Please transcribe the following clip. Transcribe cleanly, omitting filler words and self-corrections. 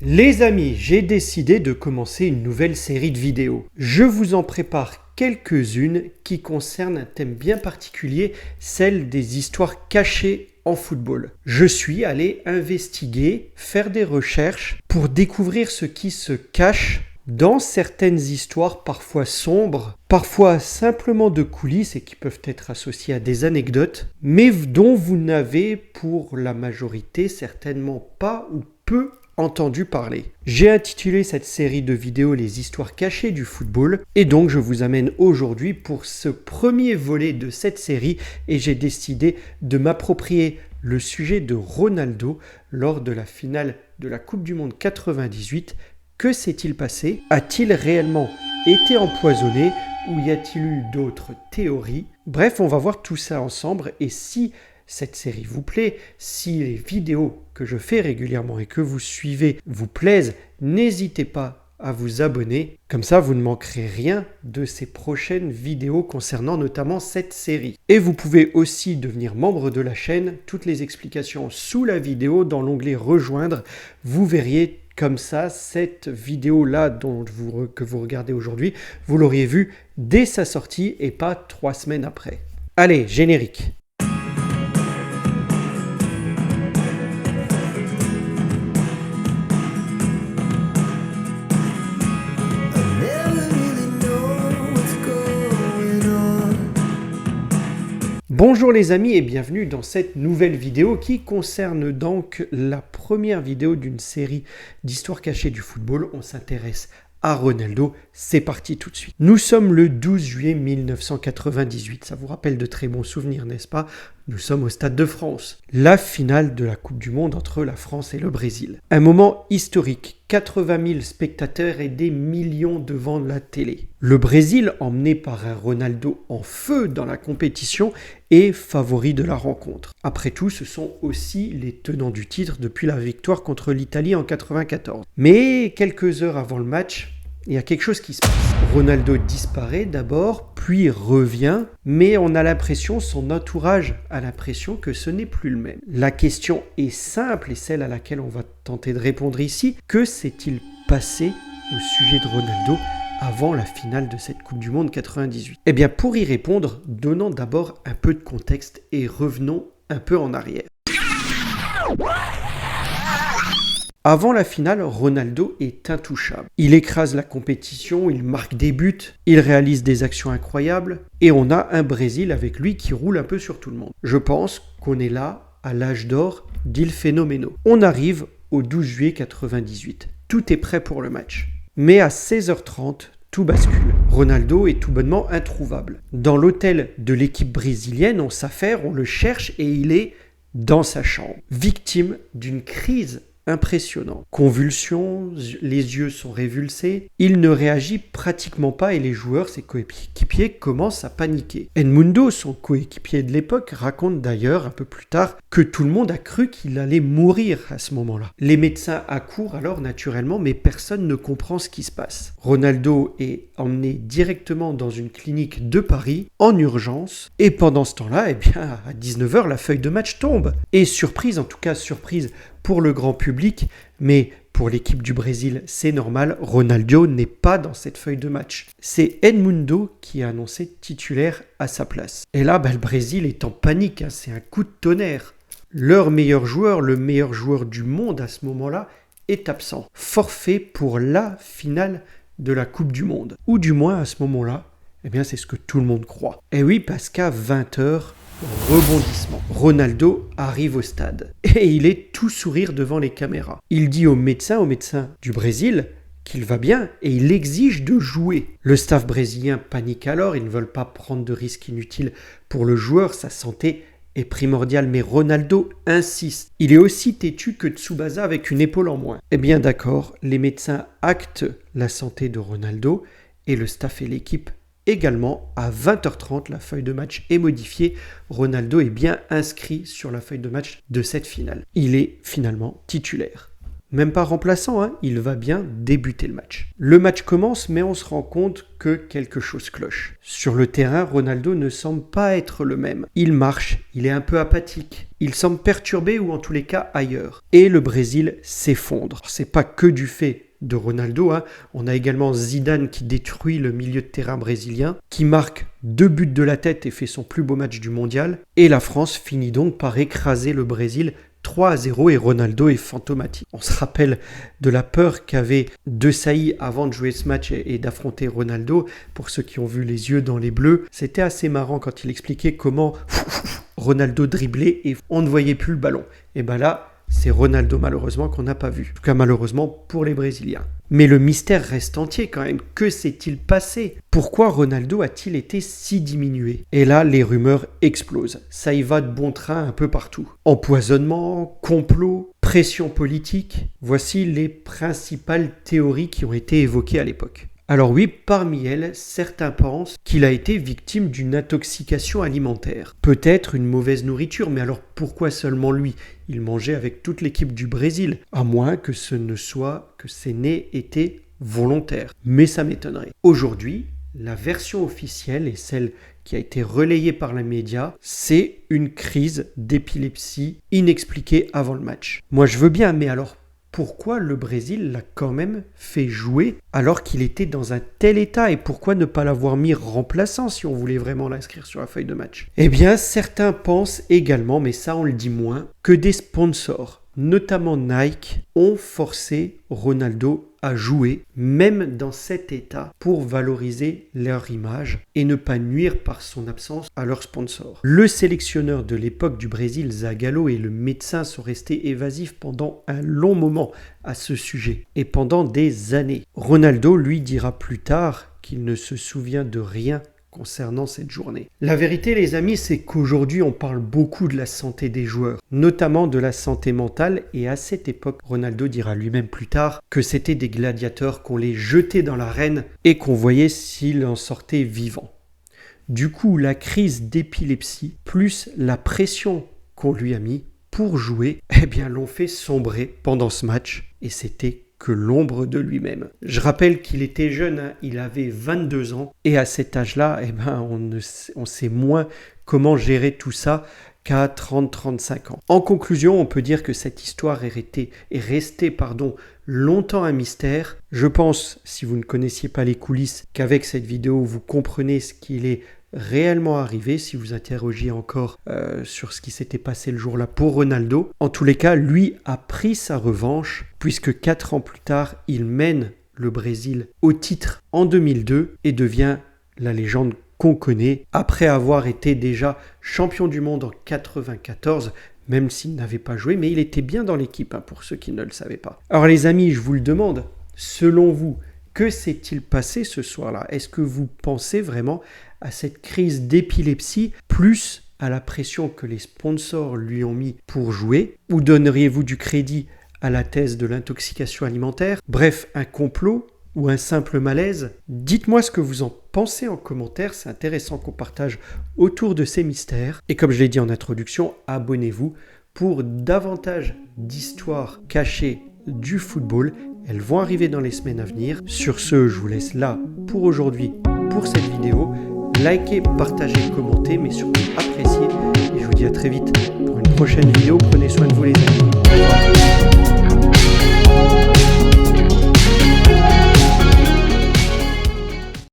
Les amis, j'ai décidé de commencer une nouvelle série de vidéos. Je vous en prépare quelques-unes qui concernent un thème bien particulier, celle des histoires cachées en football. Je suis allé investiguer, faire des recherches pour découvrir ce qui se cache dans certaines histoires parfois sombres, parfois simplement de coulisses et qui peuvent être associées à des anecdotes, mais dont vous n'avez pour la majorité certainement pas ou peu entendu parler. J'ai intitulé cette série de vidéos Les histoires cachées du football et donc je vous amène aujourd'hui pour ce premier volet de cette série et j'ai décidé de m'approprier le sujet de Ronaldo lors de la finale de la Coupe du Monde 98. Que s'est-il passé? A-t-il réellement été empoisonné ou y a-t-il eu d'autres théories? Bref, on va voir tout ça ensemble et si cette série vous plaît, si les vidéos que je fais régulièrement et que vous suivez vous plaisent, n'hésitez pas à vous abonner. Comme ça, vous ne manquerez rien de ces prochaines vidéos concernant notamment cette série. Et vous pouvez aussi devenir membre de la chaîne. Toutes les explications sous la vidéo dans l'onglet Rejoindre. Vous verriez comme ça cette vidéo-là que vous regardez aujourd'hui. Vous l'auriez vue dès sa sortie et pas 3 semaines après. Allez, générique. Bonjour les amis et bienvenue dans cette nouvelle vidéo qui concerne donc la première vidéo d'une série d'histoires cachées du football. On s'intéresse à Ronaldo, c'est parti tout de suite. Nous sommes le 12 juillet 1998, ça vous rappelle de très bons souvenirs, n'est-ce pas? Nous sommes au Stade de France, la finale de la Coupe du Monde entre la France et le Brésil. Un moment historique, 80 000 spectateurs et des millions devant la télé. Le Brésil, emmené par un Ronaldo en feu dans la compétition, est favori de la rencontre. Après tout, ce sont aussi les tenants du titre depuis la victoire contre l'Italie en 94. Mais quelques heures avant le match, il y a quelque chose qui se passe. Ronaldo disparaît d'abord, puis revient, mais on a l'impression, son entourage a l'impression que ce n'est plus le même. La question est simple et celle à laquelle on va tenter de répondre ici. Que s'est-il passé au sujet de Ronaldo avant la finale de cette Coupe du Monde 98? Eh bien, pour y répondre, donnons d'abord un peu de contexte et revenons un peu en arrière. Avant la finale, Ronaldo est intouchable. Il écrase la compétition, il marque des buts, il réalise des actions incroyables et on a un Brésil avec lui qui roule un peu sur tout le monde. Je pense qu'on est là à l'âge d'or d'Il Fenomeno. On arrive au 12 juillet 98. Tout est prêt pour le match. Mais à 16h30, tout bascule. Ronaldo est tout bonnement introuvable. Dans l'hôtel de l'équipe brésilienne, on s'affaire, on le cherche et il est dans sa chambre, victime d'une crise impressionnant. Convulsions, les yeux sont révulsés. Il ne réagit pratiquement pas et les joueurs, ses coéquipiers, commencent à paniquer. Edmundo, son coéquipier de l'époque, raconte d'ailleurs un peu plus tard que tout le monde a cru qu'il allait mourir à ce moment-là. Les médecins accourent alors naturellement, mais personne ne comprend ce qui se passe. Ronaldo est emmené directement dans une clinique de Paris en urgence et pendant ce temps-là, eh bien, à 19h, la feuille de match tombe. Et surprise, en tout cas surprise pour le grand public, mais pour l'équipe du Brésil, c'est normal, Ronaldo n'est pas dans cette feuille de match. C'est Edmundo qui a annoncé titulaire à sa place. Et là, le Brésil est en panique, c'est un coup de tonnerre. Leur meilleur joueur, le meilleur joueur du monde à ce moment-là, est absent. Forfait pour la finale de la Coupe du Monde. Ou du moins à ce moment-là, eh bien c'est ce que tout le monde croit. Et oui, parce qu'à 20h, rebondissement. Ronaldo arrive au stade et il est tout sourire devant les caméras. Il dit au médecin du Brésil qu'il va bien et il exige de jouer. Le staff brésilien panique alors, ils ne veulent pas prendre de risques inutiles pour le joueur, sa santé est primordiale, mais Ronaldo insiste. Il est aussi têtu que Tsubasa avec une épaule en moins. Eh bien d'accord, les médecins actent la santé de Ronaldo et le staff et l'équipe également. À 20h30, la feuille de match est modifiée. Ronaldo est bien inscrit sur la feuille de match de cette finale. Il est finalement titulaire. Même pas remplaçant, hein, il va bien débuter le match. Le match commence, mais on se rend compte que quelque chose cloche. Sur le terrain, Ronaldo ne semble pas être le même. Il marche, il est un peu apathique. Il semble perturbé ou en tous les cas ailleurs. Et le Brésil s'effondre. C'est pas que du fait de Ronaldo, hein. On a également Zidane qui détruit le milieu de terrain brésilien, qui marque 2 buts de la tête et fait son plus beau match du mondial. Et la France finit donc par écraser le Brésil 3-0 et Ronaldo est fantomatique. On se rappelle de la peur qu'avait De Sailly avant de jouer ce match et d'affronter Ronaldo. Pour ceux qui ont vu les yeux dans les bleus, c'était assez marrant quand il expliquait comment Ronaldo driblait et on ne voyait plus le ballon. Et ben là, c'est Ronaldo malheureusement qu'on n'a pas vu. En tout cas malheureusement pour les Brésiliens. Mais le mystère reste entier quand même. Que s'est-il passé? Pourquoi Ronaldo a-t-il été si diminué? Et là, les rumeurs explosent. Ça y va de bon train un peu partout. Empoisonnement, complot, pression politique. Voici les principales théories qui ont été évoquées à l'époque. Alors oui, parmi elles, certains pensent qu'il a été victime d'une intoxication alimentaire. Peut-être une mauvaise nourriture, mais alors pourquoi seulement lui? Il mangeait avec toute l'équipe du Brésil, à moins que ce ne soit que ces n'aient été volontaires. Mais ça m'étonnerait. Aujourd'hui, la version officielle et celle qui a été relayée par les médias, c'est une crise d'épilepsie inexpliquée avant le match. Moi je veux bien, mais alors pourquoi le Brésil l'a quand même fait jouer alors qu'il était dans un tel état et pourquoi ne pas l'avoir mis remplaçant si on voulait vraiment l'inscrire sur la feuille de match? Eh bien, certains pensent également, mais ça on le dit moins, que des sponsors, notamment Nike, ont forcé Ronaldo à jouer, même dans cet état, pour valoriser leur image et ne pas nuire par son absence à leurs sponsors. Le sélectionneur de l'époque du Brésil, Zagallo, et le médecin sont restés évasifs pendant un long moment à ce sujet, et pendant des années. Ronaldo, lui, dira plus tard qu'il ne se souvient de rien concernant cette journée. La vérité, les amis, c'est qu'aujourd'hui, on parle beaucoup de la santé des joueurs, notamment de la santé mentale, et à cette époque, Ronaldo dira lui-même plus tard que c'était des gladiateurs qu'on les jetait dans l'arène et qu'on voyait s'il en sortait vivant. Du coup, la crise d'épilepsie, plus la pression qu'on lui a mis pour jouer, eh bien, l'ont fait sombrer pendant ce match, et c'était que l'ombre de lui-même. Je rappelle qu'il était jeune, hein, il avait 22 ans, et à cet âge-là, eh ben, on sait moins comment gérer tout ça qu'à 30-35 ans. En conclusion, on peut dire que cette histoire est restée longtemps un mystère. Je pense, si vous ne connaissiez pas les coulisses, qu'avec cette vidéo, vous comprenez ce qu'il est réellement arrivé, si vous interrogiez encore sur ce qui s'était passé le jour-là pour Ronaldo. En tous les cas, lui a pris sa revanche, puisque 4 ans plus tard, il mène le Brésil au titre en 2002 et devient la légende qu'on connaît, après avoir été déjà champion du monde en 94, même s'il n'avait pas joué, mais il était bien dans l'équipe, hein, pour ceux qui ne le savaient pas. Alors les amis, je vous le demande, selon vous, que s'est-il passé ce soir-là? Est-ce que vous pensez vraiment à cette crise d'épilepsie, plus à la pression que les sponsors lui ont mis pour jouer? Ou donneriez-vous du crédit à la thèse de l'intoxication alimentaire? Bref, un complot ou un simple malaise? Dites-moi ce que vous en pensez en commentaire, c'est intéressant qu'on partage autour de ces mystères. Et comme je l'ai dit en introduction, abonnez-vous pour davantage d'histoires cachées du football. Elles vont arriver dans les semaines à venir. Sur ce, je vous laisse là pour aujourd'hui, pour cette vidéo. Likez, partagez, commentez, mais surtout appréciez. Et je vous dis à très vite pour une prochaine vidéo. Prenez soin de vous les amis. Au revoir.